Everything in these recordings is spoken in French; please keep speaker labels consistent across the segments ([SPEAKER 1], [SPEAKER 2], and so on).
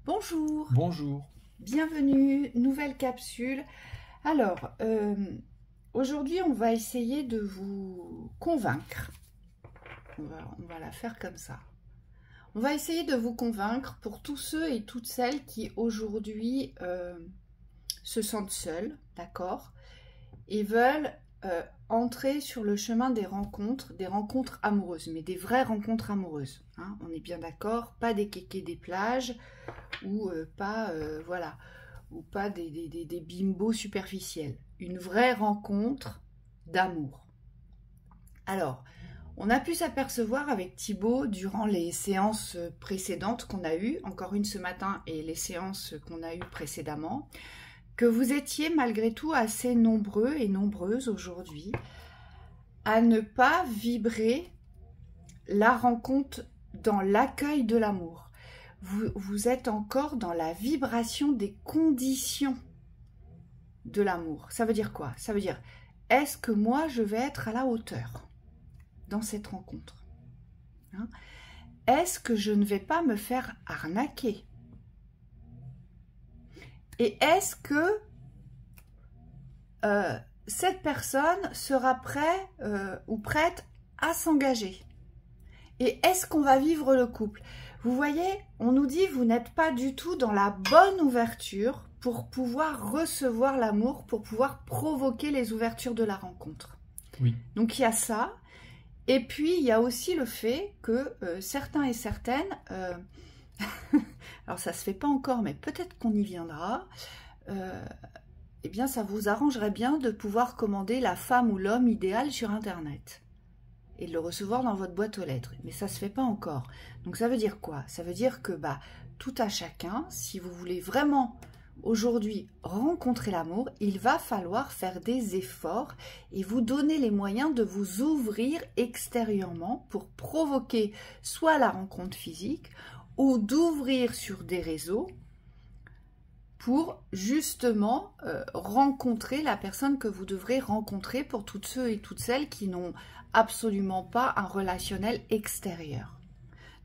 [SPEAKER 1] Bonjour,
[SPEAKER 2] Bonjour.
[SPEAKER 1] bienvenue, nouvelle capsule. Alors, aujourd'hui, on va essayer de vous convaincre. On va la faire comme ça. On va essayer de vous convaincre pour tous ceux et toutes celles qui aujourd'hui se sentent seuls, d'accord, et veulent entrer sur le chemin des rencontres amoureuses, mais des vraies rencontres amoureuses. Hein, on est bien d'accord, pas des kékés des plages ou voilà, ou pas des bimbos superficiels. Une vraie rencontre d'amour. Alors, on a pu s'apercevoir avec Thibaut durant les séances précédentes qu'on a eues, encore une ce matin et les séances qu'on a eues précédemment, que vous étiez malgré tout assez nombreux et nombreuses aujourd'hui à ne pas vibrer la rencontre dans l'accueil de l'amour. Vous êtes encore dans la vibration des conditions de l'amour. Ça veut dire quoi? Ça veut dire, est-ce que moi je vais être à la hauteur dans cette rencontre, hein? Est-ce que je ne vais pas me faire arnaquer? Et est-ce que cette personne sera prête ou prête à s'engager? Et est-ce qu'on va vivre le couple? Vous voyez, on nous dit vous n'êtes pas du tout dans la bonne ouverture pour pouvoir recevoir l'amour, pour pouvoir provoquer les ouvertures de la rencontre.
[SPEAKER 2] Oui.
[SPEAKER 1] Donc il y a ça. Et puis il y a aussi le fait que certains et certaines, alors ça se fait pas encore, mais peut-être qu'on y viendra, eh bien ça vous arrangerait bien de pouvoir commander la femme ou l'homme idéal sur Internet et de le recevoir dans votre boîte aux lettres. Mais ça se fait pas encore. Donc ça veut dire quoi? Ça veut dire que tout à chacun, si vous voulez vraiment aujourd'hui rencontrer l'amour, il va falloir faire des efforts et vous donner les moyens de vous ouvrir extérieurement pour provoquer soit la rencontre physique ou d'ouvrir sur des réseaux pour justement rencontrer la personne que vous devrez rencontrer, pour toutes ceux et toutes celles qui n'ont absolument pas un relationnel extérieur.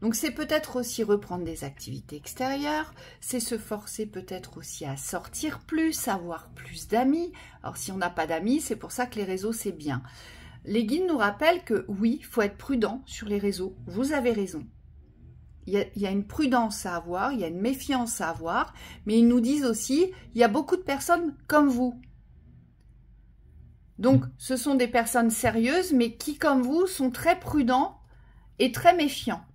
[SPEAKER 1] Donc c'est peut-être aussi reprendre des activités extérieures, c'est se forcer peut-être aussi à sortir plus, avoir plus d'amis. Alors si on n'a pas d'amis, c'est pour ça que les réseaux c'est bien. Les guides nous rappellent que oui, il faut être prudent sur les réseaux, vous avez raison. Il y a une prudence à avoir, il y a une méfiance à avoir, mais ils nous disent aussi, il y a beaucoup de personnes comme vous. Donc ce sont des personnes sérieuses, mais qui comme vous sont très prudents et très méfiants.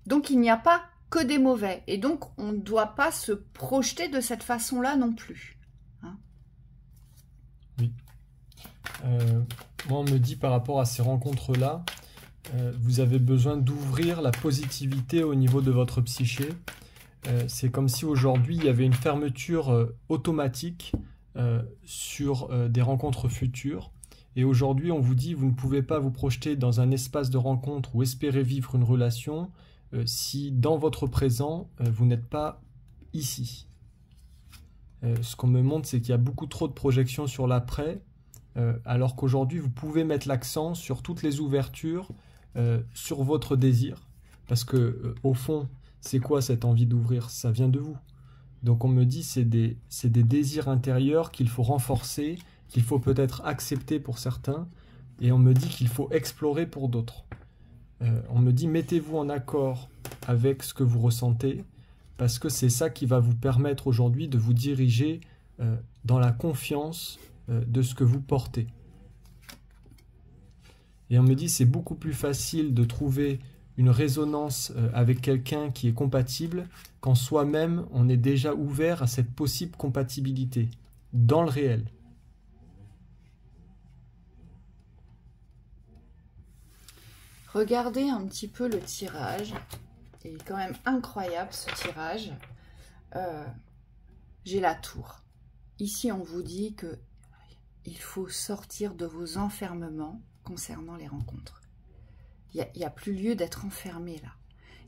[SPEAKER 1] Donc il n'y a pas que des mauvais. Et donc on ne doit pas se projeter de cette façon-là non plus. Hein?
[SPEAKER 2] Oui. Moi on me dit par rapport à ces rencontres-là, vous avez besoin d'ouvrir la positivité au niveau de votre psyché. C'est comme si aujourd'hui il y avait une fermeture automatique sur des rencontres futures. Et aujourd'hui on vous dit vous ne pouvez pas vous projeter dans un espace de rencontre ou espérer vivre une relation si dans votre présent, vous n'êtes pas ici. Ce qu'on me montre, c'est qu'il y a beaucoup trop de projections sur l'après, alors qu'aujourd'hui, vous pouvez mettre l'accent sur toutes les ouvertures, sur votre désir. Parce que, au fond, c'est quoi cette envie d'ouvrir? Ça vient de vous. Donc on me dit, c'est des désirs intérieurs qu'il faut renforcer, qu'il faut peut-être accepter pour certains, et on me dit qu'il faut explorer pour d'autres. On me dit mettez-vous en accord avec ce que vous ressentez, parce que c'est ça qui va vous permettre aujourd'hui de vous diriger dans la confiance de ce que vous portez. Et on me dit c'est beaucoup plus facile de trouver une résonance avec quelqu'un qui est compatible quand soi-même on est déjà ouvert à cette possible compatibilité dans le réel.
[SPEAKER 1] Regardez un petit peu le tirage. Il est quand même incroyable ce tirage. J'ai la tour. Ici, on vous dit que il faut sortir de vos enfermements concernant les rencontres. Il n'y a plus lieu d'être enfermé là.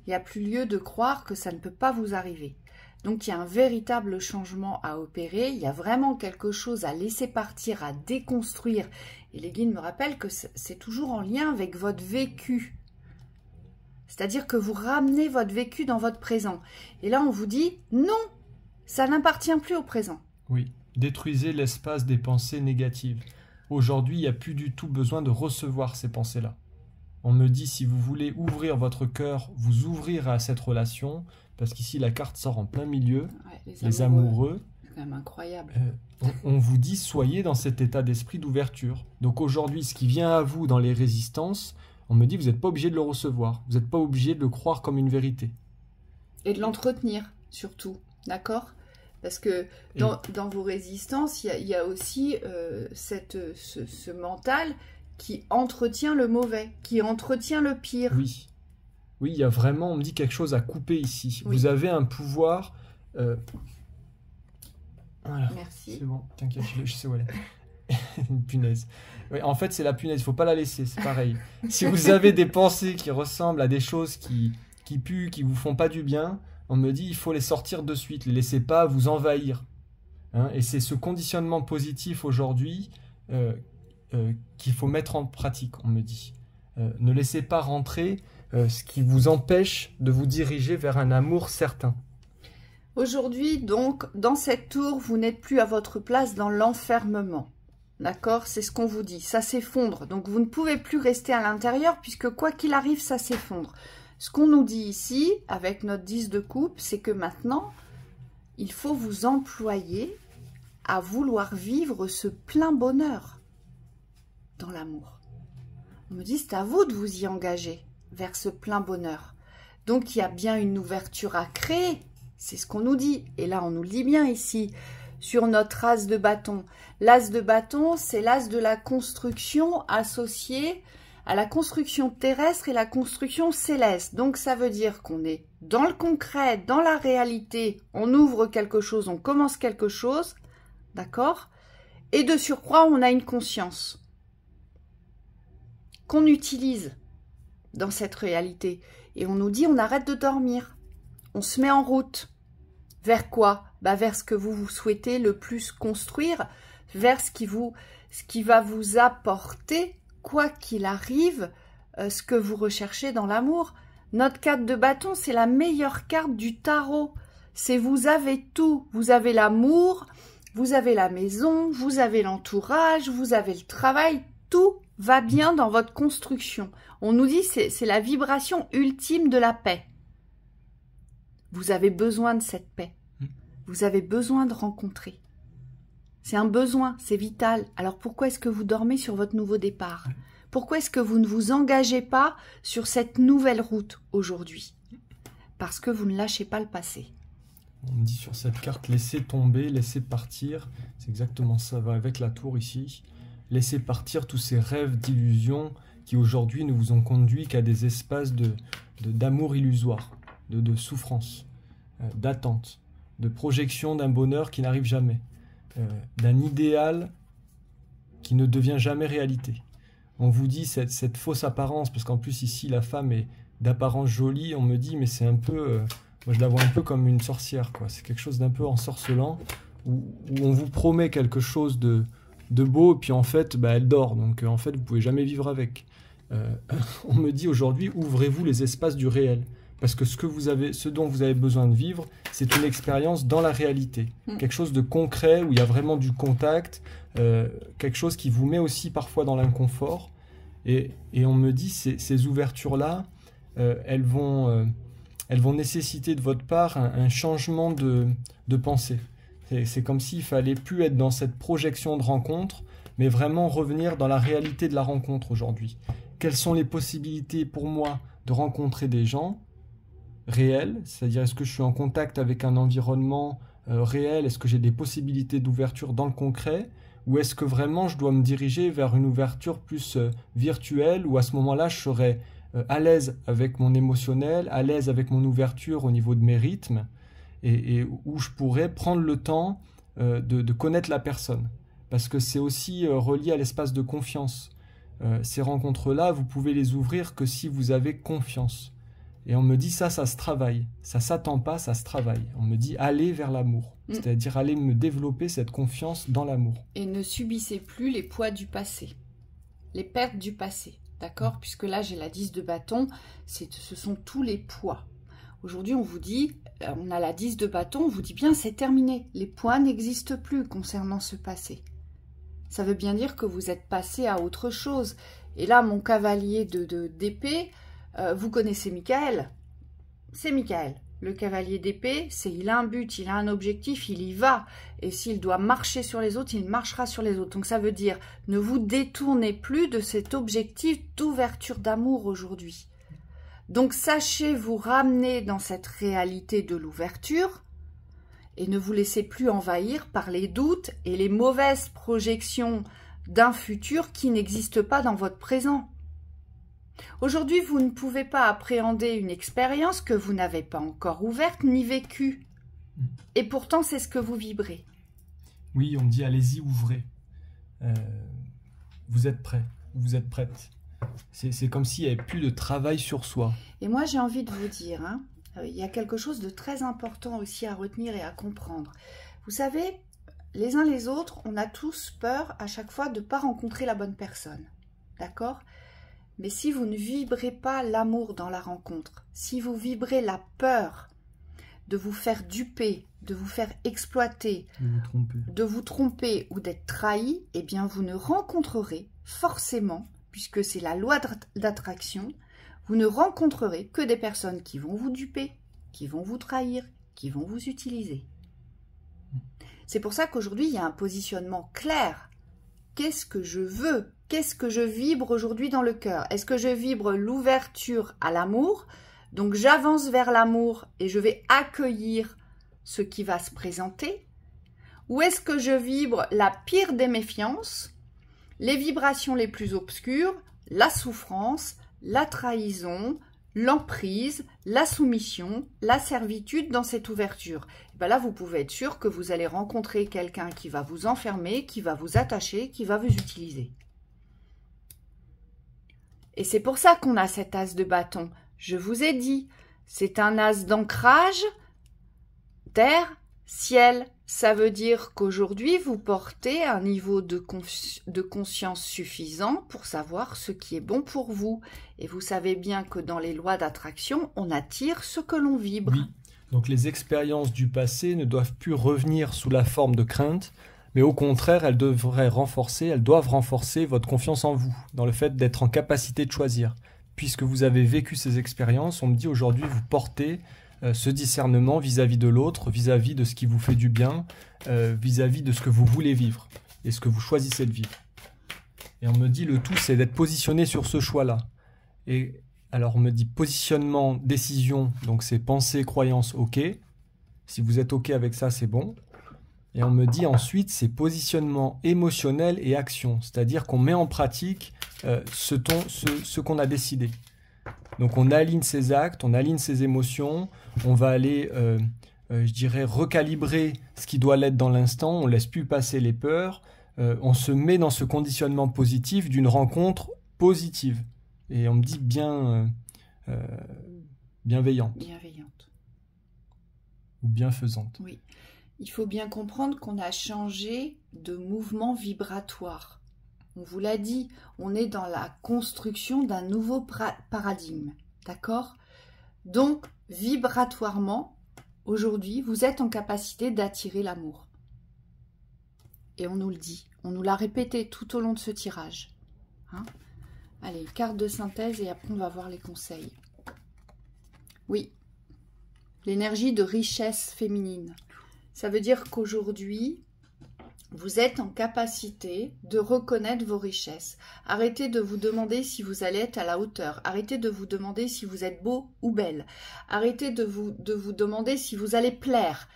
[SPEAKER 1] Il n'y a plus lieu de croire que ça ne peut pas vous arriver. Donc il y a un véritable changement à opérer, il y a vraiment quelque chose à laisser partir, à déconstruire. Et les guides me rappellent que c'est toujours en lien avec votre vécu. C'est-à-dire que vous ramenez votre vécu dans votre présent. Et là, on vous dit, non, ça n'appartient plus au présent.
[SPEAKER 2] Oui, détruisez l'espace des pensées négatives. Aujourd'hui, il n'y a plus du tout besoin de recevoir ces pensées-là. On me dit, si vous voulez ouvrir votre cœur, vous ouvrir à cette relation, parce qu'ici, la carte sort en plein milieu,
[SPEAKER 1] Ouais,
[SPEAKER 2] les amoureux.
[SPEAKER 1] C'est quand même incroyable.
[SPEAKER 2] On vous dit, soyez dans cet état d'esprit d'ouverture. Donc aujourd'hui, ce qui vient à vous dans les résistances, on me dit, vous n'êtes pas obligé de le recevoir. Vous n'êtes pas obligé de le croire comme une vérité.
[SPEAKER 1] Et de l'entretenir, surtout. D'accord ? Parce que dans vos résistances, il y a aussi ce mental qui entretient le mauvais, qui entretient le pire.
[SPEAKER 2] Oui. Oui, il y a vraiment, on me dit quelque chose à couper ici.
[SPEAKER 1] Oui.
[SPEAKER 2] Vous avez un pouvoir... Voilà.
[SPEAKER 1] Merci.
[SPEAKER 2] C'est bon, t'inquiète, je sais où elle est. Une punaise. Oui, en fait, c'est la punaise, il ne faut pas la laisser, c'est pareil. Si vous avez des pensées qui ressemblent à des choses qui puent, qui vous font pas du bien, on me dit il faut les sortir de suite, les laissez pas vous envahir. Hein, et c'est ce conditionnement positif aujourd'hui qu'il faut mettre en pratique, on me dit. Ne laissez pas rentrer ce qui vous empêche de vous diriger vers un amour certain.
[SPEAKER 1] Aujourd'hui, donc, dans cette tour, vous n'êtes plus à votre place dans l'enfermement. D'accord? C'est ce qu'on vous dit. Ça s'effondre. Donc, vous ne pouvez plus rester à l'intérieur puisque quoi qu'il arrive, ça s'effondre. Ce qu'on nous dit ici, avec notre 10 de coupe, c'est que maintenant, il faut vous employer à vouloir vivre ce plein bonheur dans l'amour. On me dit, c'est à vous de vous y engager vers ce plein bonheur. Donc, il y a bien une ouverture à créer. C'est ce qu'on nous dit. Et là, on nous le dit bien ici, sur notre as de bâton. L'as de bâton, c'est l'as de la construction associée à la construction terrestre et la construction céleste. Donc, ça veut dire qu'on est dans le concret, dans la réalité. On ouvre quelque chose, on commence quelque chose. D'accord? Et de surcroît, on a une conscience qu'on utilise dans cette réalité. Et on nous dit, on arrête de dormir. On se met en route. Vers quoi? Vers ce que vous souhaitez le plus construire, vers ce qui va vous apporter, quoi qu'il arrive, ce que vous recherchez dans l'amour. Notre carte de bâton, c'est la meilleure carte du tarot. C'est vous avez tout. Vous avez l'amour, vous avez la maison, vous avez l'entourage, vous avez le travail. Tout va bien dans votre construction. On nous dit que c'est la vibration ultime de la paix. Vous avez besoin de cette paix. Vous avez besoin de rencontrer. C'est un besoin, c'est vital. Alors pourquoi est-ce que vous dormez sur votre nouveau départ? Pourquoi est-ce que vous ne vous engagez pas sur cette nouvelle route aujourd'hui? Parce que vous ne lâchez pas le passé.
[SPEAKER 2] On me dit sur cette carte, laissez tomber, laissez partir. C'est exactement ça, va avec la tour ici. Laissez partir tous ces rêves d'illusions qui aujourd'hui ne vous ont conduit qu'à des espaces d'amour illusoire. De souffrance, d'attente, de projection d'un bonheur qui n'arrive jamais, d'un idéal qui ne devient jamais réalité. On vous dit cette fausse apparence, parce qu'en plus ici la femme est d'apparence jolie, on me dit mais c'est un peu, moi je la vois un peu comme une sorcière, quoi. C'est quelque chose d'un peu ensorcelant, où on vous promet quelque chose de beau, puis en fait elle dort, donc en fait vous pouvez jamais vivre avec. On me dit aujourd'hui, ouvrez-vous les espaces du réel. Parce que ce dont vous avez besoin de vivre, c'est une expérience dans la réalité. Quelque chose de concret, où il y a vraiment du contact, quelque chose qui vous met aussi parfois dans l'inconfort. Et on me dit, ces ouvertures-là, elles vont nécessiter de votre part un changement de pensée. C'est comme s'il fallait plus être dans cette projection de rencontre, mais vraiment revenir dans la réalité de la rencontre aujourd'hui. Quelles sont les possibilités pour moi de rencontrer des gens réel, c'est-à-dire est-ce que je suis en contact avec un environnement réel, est-ce que j'ai des possibilités d'ouverture dans le concret, ou est-ce que vraiment je dois me diriger vers une ouverture plus virtuelle, où à ce moment-là je serai à l'aise avec mon émotionnel, à l'aise avec mon ouverture au niveau de mes rythmes, et où je pourrais prendre le temps de connaître la personne, parce que c'est aussi relié à l'espace de confiance. Ces rencontres-là, vous pouvez les ouvrir que si vous avez confiance. Et on me dit ça se travaille. Ça s'attend pas, ça se travaille. On me dit allez vers l'amour. C'est-à-dire allez me développer cette confiance dans l'amour.
[SPEAKER 1] Et ne subissez plus les poids du passé, les pertes du passé. d'accord? Puisque là, j'ai la 10 de bâton, ce sont tous les poids. Aujourd'hui, on vous dit, on a la 10 de bâton, on vous dit bien, c'est terminé. Les poids n'existent plus concernant ce passé. Ça veut bien dire que vous êtes passé à autre chose. Et là, mon cavalier d'épée, vous connaissez Michael. C'est Michael. Le cavalier d'épée, il a un but, il a un objectif, il y va. Et s'il doit marcher sur les autres, il marchera sur les autres. Donc ça veut dire, ne vous détournez plus de cet objectif d'ouverture d'amour aujourd'hui. Donc sachez vous ramener dans cette réalité de l'ouverture et ne vous laissez plus envahir par les doutes et les mauvaises projections d'un futur qui n'existe pas dans votre présent. Aujourd'hui, vous ne pouvez pas appréhender une expérience que vous n'avez pas encore ouverte ni vécue. Et pourtant, c'est ce que vous vibrez.
[SPEAKER 2] Oui, on me dit, allez-y, ouvrez. Vous êtes prêts, vous êtes prête. C'est comme s'il n'y avait plus de travail sur soi.
[SPEAKER 1] Et moi, j'ai envie de vous dire, il y a quelque chose de très important aussi à retenir et à comprendre. Vous savez, les uns les autres, on a tous peur à chaque fois de ne pas rencontrer la bonne personne. D'accord ? Mais si vous ne vibrez pas l'amour dans la rencontre, si vous vibrez la peur de vous faire duper, de vous faire exploiter, de vous tromper ou d'être trahi, eh bien vous ne rencontrerez forcément, puisque c'est la loi d'attraction, vous ne rencontrerez que des personnes qui vont vous duper, qui vont vous trahir, qui vont vous utiliser. C'est pour ça qu'aujourd'hui, il y a un positionnement clair. Qu'est-ce que je veux? Qu'est-ce que je vibre aujourd'hui dans le cœur? Est-ce que je vibre l'ouverture à l'amour? Donc j'avance vers l'amour et je vais accueillir ce qui va se présenter? Ou est-ce que je vibre la pire des méfiances, les vibrations les plus obscures, la souffrance, la trahison, l'emprise, la soumission, la servitude dans cette ouverture? Et bien là, vous pouvez être sûr que vous allez rencontrer quelqu'un qui va vous enfermer, qui va vous attacher, qui va vous utiliser. Et c'est pour ça qu'on a cet as de bâton. Je vous ai dit, c'est un as d'ancrage, terre, ciel. Ça veut dire qu'aujourd'hui, vous portez un niveau de conscience suffisant pour savoir ce qui est bon pour vous. Et vous savez bien que dans les lois d'attraction, on attire ce que l'on vibre.
[SPEAKER 2] Oui, donc les expériences du passé ne doivent plus revenir sous la forme de crainte, mais au contraire, elles doivent renforcer votre confiance en vous, dans le fait d'être en capacité de choisir. Puisque vous avez vécu ces expériences, on me dit aujourd'hui, vous portez ce discernement vis-à-vis de l'autre, vis-à-vis de ce qui vous fait du bien, vis-à-vis de ce que vous voulez vivre et ce que vous choisissez de vivre. Et on me dit, le tout, c'est d'être positionné sur ce choix-là. Et alors, on me dit positionnement, décision, donc c'est pensée, croyance, ok. Si vous êtes ok avec ça, c'est bon. Et on me dit ensuite, c'est positionnement émotionnel et action, c'est-à-dire qu'on met en pratique ce qu'on a décidé. Donc on aligne ses actes, on aligne ses émotions, on va aller, je dirais, recalibrer ce qui doit l'être dans l'instant, on ne laisse plus passer les peurs, on se met dans ce conditionnement positif d'une rencontre positive. Et on me dit bienveillante.
[SPEAKER 1] Bienveillante.
[SPEAKER 2] Ou bienfaisante.
[SPEAKER 1] Oui. Il faut bien comprendre qu'on a changé de mouvement vibratoire. On vous l'a dit, on est dans la construction d'un nouveau paradigme. D'accord? Donc, vibratoirement, aujourd'hui, vous êtes en capacité d'attirer l'amour. Et on nous le dit. On nous l'a répété tout au long de ce tirage. Allez, carte de synthèse et après on va voir les conseils. Oui, l'énergie de richesse féminine. Ça veut dire qu'aujourd'hui, vous êtes en capacité de reconnaître vos richesses. Arrêtez de vous demander si vous allez être à la hauteur. Arrêtez de vous demander si vous êtes beau ou belle. Arrêtez de vous demander si vous allez plaire.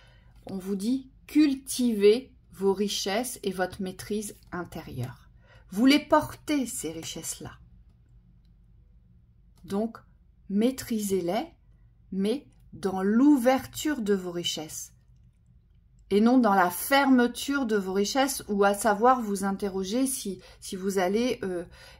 [SPEAKER 1] On vous dit, cultivez vos richesses et votre maîtrise intérieure. Vous les portez, ces richesses-là. Donc, maîtrisez-les, mais dans l'ouverture de vos richesses. Et non dans la fermeture de vos richesses, ou à savoir vous interroger si vous allez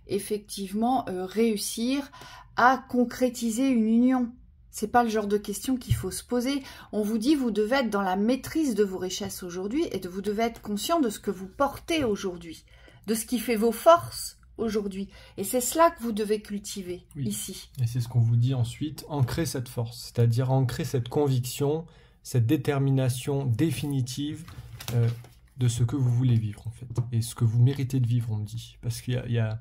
[SPEAKER 1] effectivement réussir à concrétiser une union. C'est pas le genre de question qu'il faut se poser. On vous dit vous devez être dans la maîtrise de vos richesses aujourd'hui et vous devez être conscient de ce que vous portez aujourd'hui, de ce qui fait vos forces aujourd'hui. Et c'est cela que vous devez cultiver ici.
[SPEAKER 2] Et c'est ce qu'on vous dit ensuite, ancrer cette force, c'est-à-dire ancrer cette conviction, cette détermination définitive de ce que vous voulez vivre en fait, et ce que vous méritez de vivre, on me dit. Parce qu'il y a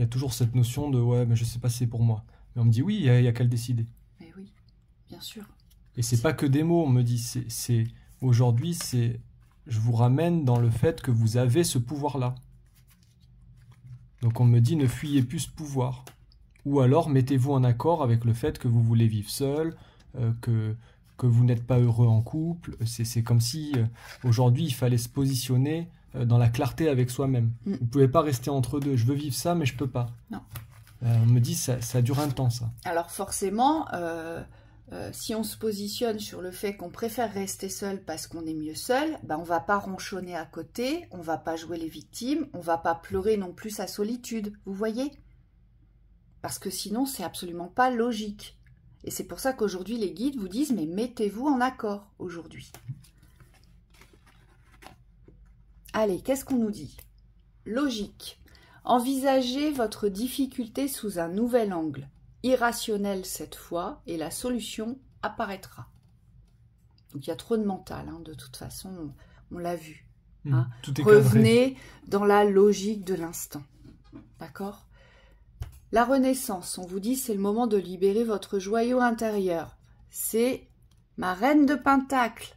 [SPEAKER 2] toujours cette notion de « ouais, mais je sais pas si c'est pour moi ». Mais on me dit « oui, il y a qu'à le décider ».
[SPEAKER 1] Mais oui, bien sûr.
[SPEAKER 2] Et c'est pas que des mots, on me dit, aujourd'hui, je vous ramène dans le fait que vous avez ce pouvoir-là. Donc on me dit, ne fuyez plus ce pouvoir. Ou alors, mettez-vous en accord avec le fait que vous voulez vivre seul, que vous n'êtes pas heureux en couple. C'est comme si, aujourd'hui, il fallait se positionner dans la clarté avec soi-même. Vous ne pouvez pas rester entre deux. Je veux vivre ça, mais je peux pas.
[SPEAKER 1] Non.
[SPEAKER 2] On me dit, ça dure un temps, ça.
[SPEAKER 1] Alors forcément... si on se positionne sur le fait qu'on préfère rester seul parce qu'on est mieux seul, ben on va pas ronchonner à côté, on va pas jouer les victimes, on va pas pleurer non plus sa solitude, vous voyez? Parce que sinon c'est absolument pas logique. Et c'est pour ça qu'aujourd'hui les guides vous disent mais mettez-vous en accord aujourd'hui. Allez, qu'est-ce qu'on nous dit? Logique. Envisagez votre difficulté sous un nouvel angle. Irrationnel cette fois, et la solution apparaîtra. Donc il y a trop de mental, hein, de toute façon, on l'a vu. Hein.
[SPEAKER 2] Tout est
[SPEAKER 1] Revenez
[SPEAKER 2] cadré.
[SPEAKER 1] dans la logique de l'instant. D'accord? La renaissance, on vous dit, c'est le moment de libérer votre joyau intérieur. C'est ma reine de Pentacle.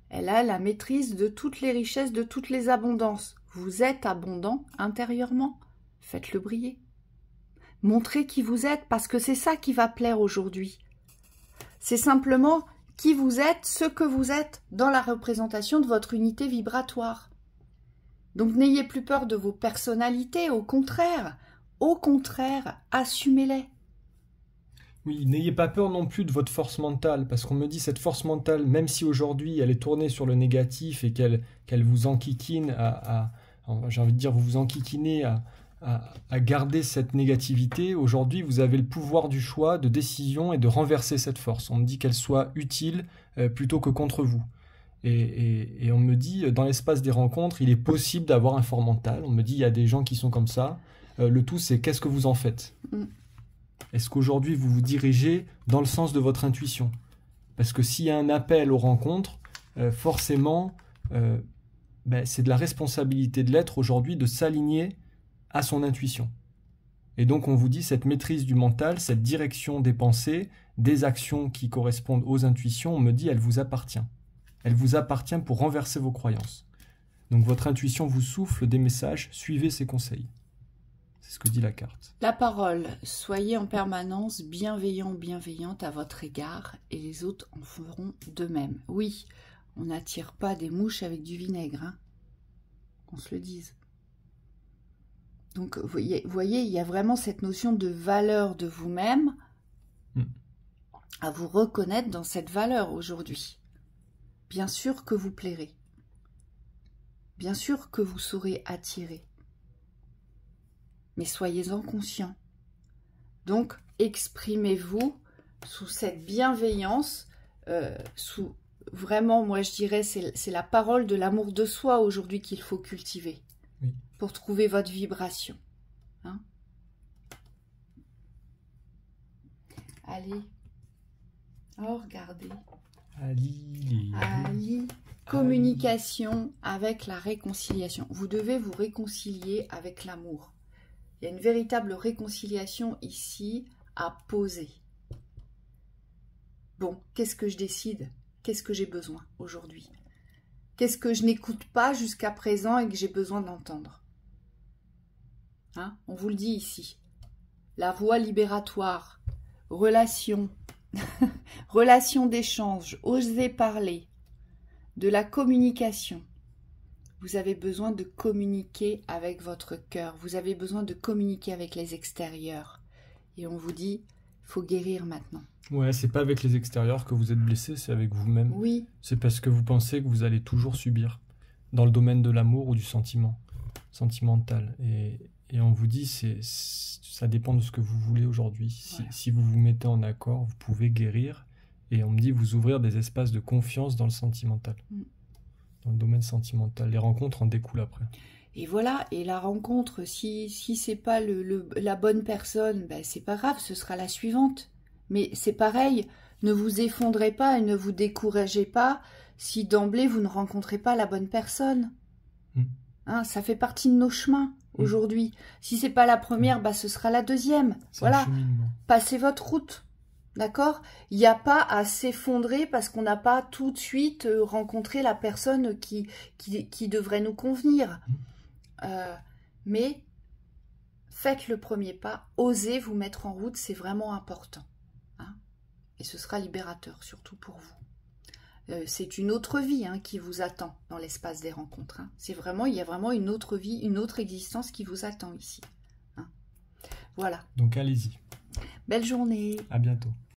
[SPEAKER 1] Elle a la maîtrise de toutes les richesses, de toutes les abondances. Vous êtes abondant intérieurement. Faites-le briller. Montrez qui vous êtes, parce que c'est ça qui va plaire aujourd'hui. C'est simplement qui vous êtes, ce que vous êtes, dans la représentation de votre unité vibratoire. Donc n'ayez plus peur de vos personnalités, au contraire, assumez-les.
[SPEAKER 2] Oui, n'ayez pas peur non plus de votre force mentale, parce qu'on me dit cette force mentale, même si aujourd'hui elle est tournée sur le négatif et qu'elle vous enquiquine j'ai envie de dire, vous vous enquiquinez à garder cette négativité, aujourd'hui vous avez le pouvoir du choix, de décision et de renverser cette force. On me dit qu'elle soit utile plutôt que contre vous. Et on me dit, dans l'espace des rencontres, il est possible d'avoir un fort mental. On me dit, il y a des gens qui sont comme ça. Le tout, c'est qu'est-ce que vous en faites? Est-ce qu'aujourd'hui vous vous dirigez dans le sens de votre intuition? Parce que s'il y a un appel aux rencontres, forcément, c'est de la responsabilité de l'être aujourd'hui de s'aligner à son intuition. Et donc on vous dit cette maîtrise du mental, cette direction des pensées, des actions qui correspondent aux intuitions, on me dit elle vous appartient. Elle vous appartient pour renverser vos croyances. Donc votre intuition vous souffle des messages, suivez ses conseils. C'est ce que dit la carte.
[SPEAKER 1] La parole, soyez en permanence bienveillant, bienveillante à votre égard et les autres en feront de même. Oui, on n'attire pas des mouches avec du vinaigre, hein, qu'on se le dise. Donc, vous voyez, il y a vraiment cette notion de valeur de vous-même à vous reconnaître dans cette valeur aujourd'hui. Bien sûr que vous plairez. Bien sûr que vous saurez attirer. Mais soyez-en conscients. Donc, exprimez-vous sous cette bienveillance, sous vraiment, moi je dirais, c'est la parole de l'amour de soi aujourd'hui qu'il faut cultiver. Pour trouver votre vibration. Hein? Allez. Oh, regardez. Ali. Communication avec la réconciliation. Vous devez vous réconcilier avec l'amour. Il y a une véritable réconciliation ici à poser. Bon, qu'est-ce que je décide? Qu'est-ce que j'ai besoin aujourd'hui? Qu'est-ce que je n'écoute pas jusqu'à présent et que j'ai besoin d'entendre? Hein, on vous le dit ici. La voie libératoire, relation, relation d'échange, oser parler, de la communication. Vous avez besoin de communiquer avec votre cœur. Vous avez besoin de communiquer avec les extérieurs. Et on vous dit, il faut guérir maintenant.
[SPEAKER 2] Ouais, c'est pas avec les extérieurs que vous êtes blessé, c'est avec vous-même.
[SPEAKER 1] Oui.
[SPEAKER 2] C'est parce que vous pensez que vous allez toujours subir dans le domaine de l'amour ou du sentiment, sentimental. Et on vous dit, ça dépend de ce que vous voulez aujourd'hui. Si vous vous mettez en accord, vous pouvez guérir. Et on me dit, vous ouvrir des espaces de confiance dans le sentimental. dans le domaine sentimental. Les rencontres en découlent après.
[SPEAKER 1] Et voilà, et la rencontre, si c'est pas la bonne personne, ben c'est pas grave, ce sera la suivante. Mais c'est pareil, ne vous effondrez pas et ne vous découragez pas si d'emblée vous ne rencontrez pas la bonne personne. Hein, ça fait partie de nos chemins aujourd'hui. Si c'est pas la première, bah ce sera la deuxième. Voilà, passez votre route. D'accord? Il n'y a pas à s'effondrer parce qu'on n'a pas tout de suite rencontré la personne qui devrait nous convenir. Mais faites le premier pas, osez vous mettre en route, c'est vraiment important. Hein, et ce sera libérateur, surtout pour vous. C'est une autre vie qui vous attend dans l'espace des rencontres. Hein. Il y a vraiment une autre vie, une autre existence qui vous attend ici. Hein. Voilà.
[SPEAKER 2] Donc allez-y.
[SPEAKER 1] Belle journée.
[SPEAKER 2] À bientôt.